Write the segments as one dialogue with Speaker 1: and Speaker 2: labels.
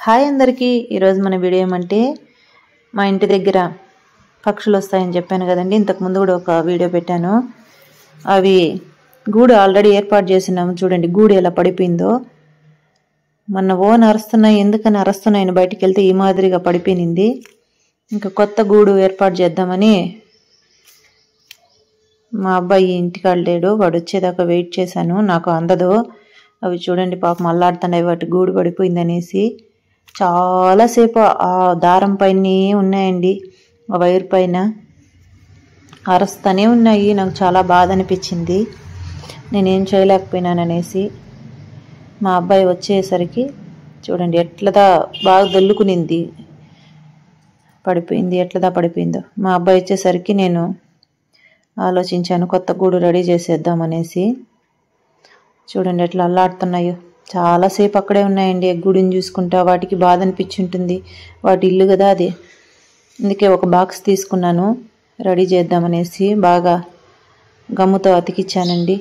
Speaker 1: Hi అందరికీ ఈరోజు మన వీడియో ఏమంటే మా ఇంటి దగ్గర పక్షులు వస్తాయని చెప్పాను కదండి. ఇంతకుముందు కూడా ఒక వీడియో పెట్టాను. అవి గూడు ఆల్రెడీ ఏర్పాటు చేసినాము. చూడండి గూడు ఎలా పడిపోయిందో. మన ఓన్ అరుస్తున్నాయి, ఎందుకని అరుస్తున్నాయని బయటికి వెళ్తే ఈ మాదిరిగా పడిపోయింది. ఇంకా కొత్త గూడు ఏర్పాటు చేద్దామని మా అబ్బాయి ఇంటికాడ లేడు, వాడు వచ్చేదాకా వెయిట్ చేశాను. నాకు అందదు. అవి చూడండి పాపం అల్లాడుతున్నాయి, వాటి గూడు పడిపోయిందనేసి. చాలాసేపు ఆ దారం పైన ఉన్నాయండి, ఆ వైర్ పైన అరుస్తూనే ఉన్నాయి. నాకు చాలా బాధ అనిపించింది, నేనేం చేయలేకపోయినాననేసి. మా అబ్బాయి వచ్చేసరికి చూడండి ఎట్లదా బాగా దొల్లుకునింది, పడిపోయింది. ఎట్లదా పడిపోయిందో. మా అబ్బాయి వచ్చేసరికి నేను ఆలోచించాను కొత్త గూడు రెడీ చేసేద్దామనేసి. చూడండి ఎట్లా అల్లాడుతున్నాయో. చాలాసేపు అక్కడే ఉన్నాయండి గూడుని చూసుకుంటా. వాటికి బాధ అనిపించుంటుంది, వాటి ఇల్లు కదా అది. అందుకే ఒక బాక్స్ తీసుకున్నాను రెడీ చేద్దామనేసి. బాగా గమ్ముతో అతికిచ్చానండి.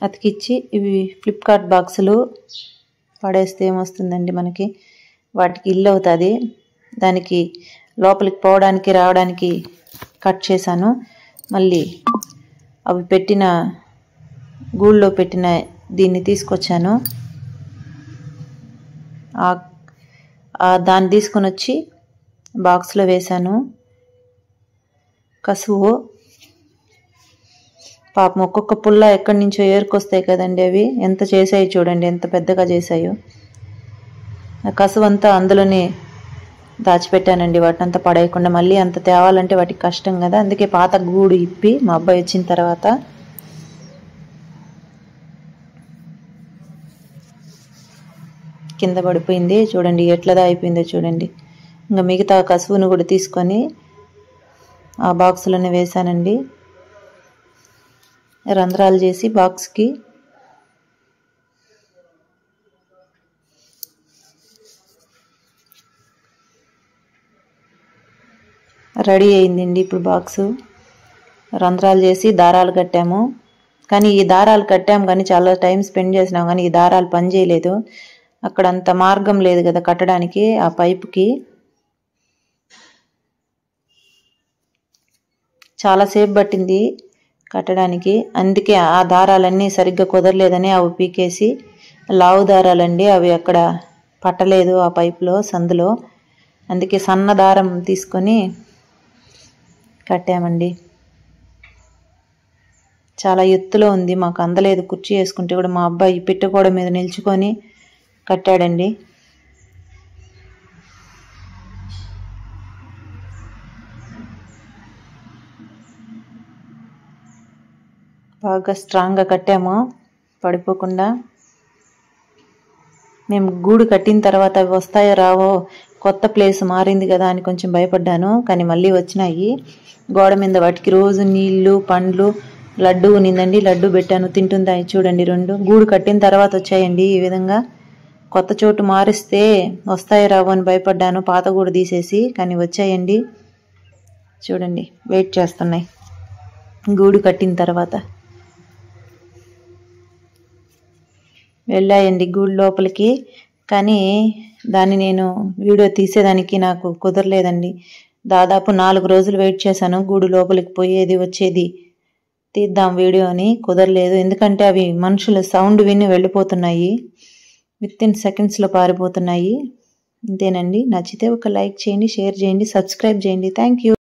Speaker 1: అతికిచ్చి ఇవి ఫ్లిప్కార్ట్ బాక్సులు పడేస్తే ఏమొస్తుందండి మనకి, వాటికి ఇల్లు అవుతుంది. దానికి లోపలికి పోవడానికి రావడానికి కట్ చేశాను. మళ్ళీ అవి పెట్టిన గూళ్ళో పెట్టిన దీన్ని తీసుకొచ్చాను. దాన్ని తీసుకొని వచ్చి బాక్స్లో వేశాను. కసువు పాపం ఒక్కొక్క పుల్ల ఎక్కడి నుంచో ఏరుకొస్తాయి కదండి. అవి ఎంత చేసాయి చూడండి, ఎంత పెద్దగా చేసాయో. ఆ కసువు అంతా అందులోనే దాచిపెట్టానండి, వాటినంతా పడేయకుండా. మళ్ళీ అంత తేవాలంటే వాటికి కష్టం కదా. అందుకే పాత గూడు ఇప్పి మా అబ్బాయి వచ్చిన తర్వాత కింద పడిపోయింది. చూడండి ఎట్లదా అయిపోయిందో చూడండి. ఇంకా మిగతా కసువును కూడా తీసుకొని ఆ బాక్స్లోనే వేశానండి, రంధ్రాలు చేసి బాక్స్కి. రెడీ అయిందండి ఇప్పుడు బాక్సు. రంధ్రాలు చేసి దారాలు కట్టాము. కానీ ఈ దారాలు కట్టాము కానీ చాలా టైం స్పెండ్ చేసినాం, కానీ ఈ దారాలు పని చేయలేదు. అక్కడ అంత మార్గం లేదు కదా కట్టడానికి. ఆ పైపుకి చాలాసేపు పట్టింది కట్టడానికి. అందుకే ఆ దారాలన్నీ సరిగ్గా కుదరలేదని అవి పీకేసి, లావు దారాలండి అవి అక్కడ పట్టలేదు ఆ పైపులో సందులో. అందుకే సన్న దారం తీసుకొని కట్టామండి. చాలా ఎత్తులో ఉంది, మాకు అందలేదు. కుర్చీ వేసుకుంటే కూడా మా అబ్బాయి పెట్టుకోవడం మీద నిల్చుకొని కట్టాడండి. బాగా స్ట్రాంగ్గా కట్టాము పడిపోకుండా. మేము గూడు కట్టిన తర్వాత అవి వస్తాయో రావో, కొత్త ప్లేస్ మారింది కదా అని కొంచెం భయపడ్డాను, కానీ మళ్ళీ వచ్చినాయి. గోడ మీద వాటికి రోజు నీళ్లు పండ్లు, లడ్డు ఉన్నిందండి, లడ్డు పెట్టాను తింటుందా చూడండి. రెండు గూడు కట్టిన తర్వాత వచ్చాయండి ఈ విధంగా. కొత్త చోటు మారిస్తే వస్తాయో రావో అని భయపడ్డాను పాత గూడు తీసేసి, కానీ వచ్చాయండి. చూడండి వెయిట్ చేస్తున్నాయి గూడు కట్టిన తర్వాత. వెళ్ళాయండి గూడు లోపలికి, కానీ దాన్ని నేను వీడియో తీసేదానికి నాకు కుదరలేదండి. దాదాపు 4 రోజులు వెయిట్ చేశాను గూడు లోపలికి పోయేది వచ్చేది తీద్దాం వీడియో అని. కుదరలేదు, ఎందుకంటే అవి మనుషుల సౌండ్ విని వెళ్ళిపోతున్నాయి, వితిన్ సెకండ్స్లో పారిపోతున్నాయి. అంతేనండి. నచ్చితే ఒక లైక్ చేయండి, షేర్ చేయండి, సబ్స్క్రైబ్ చేయండి. Thank you.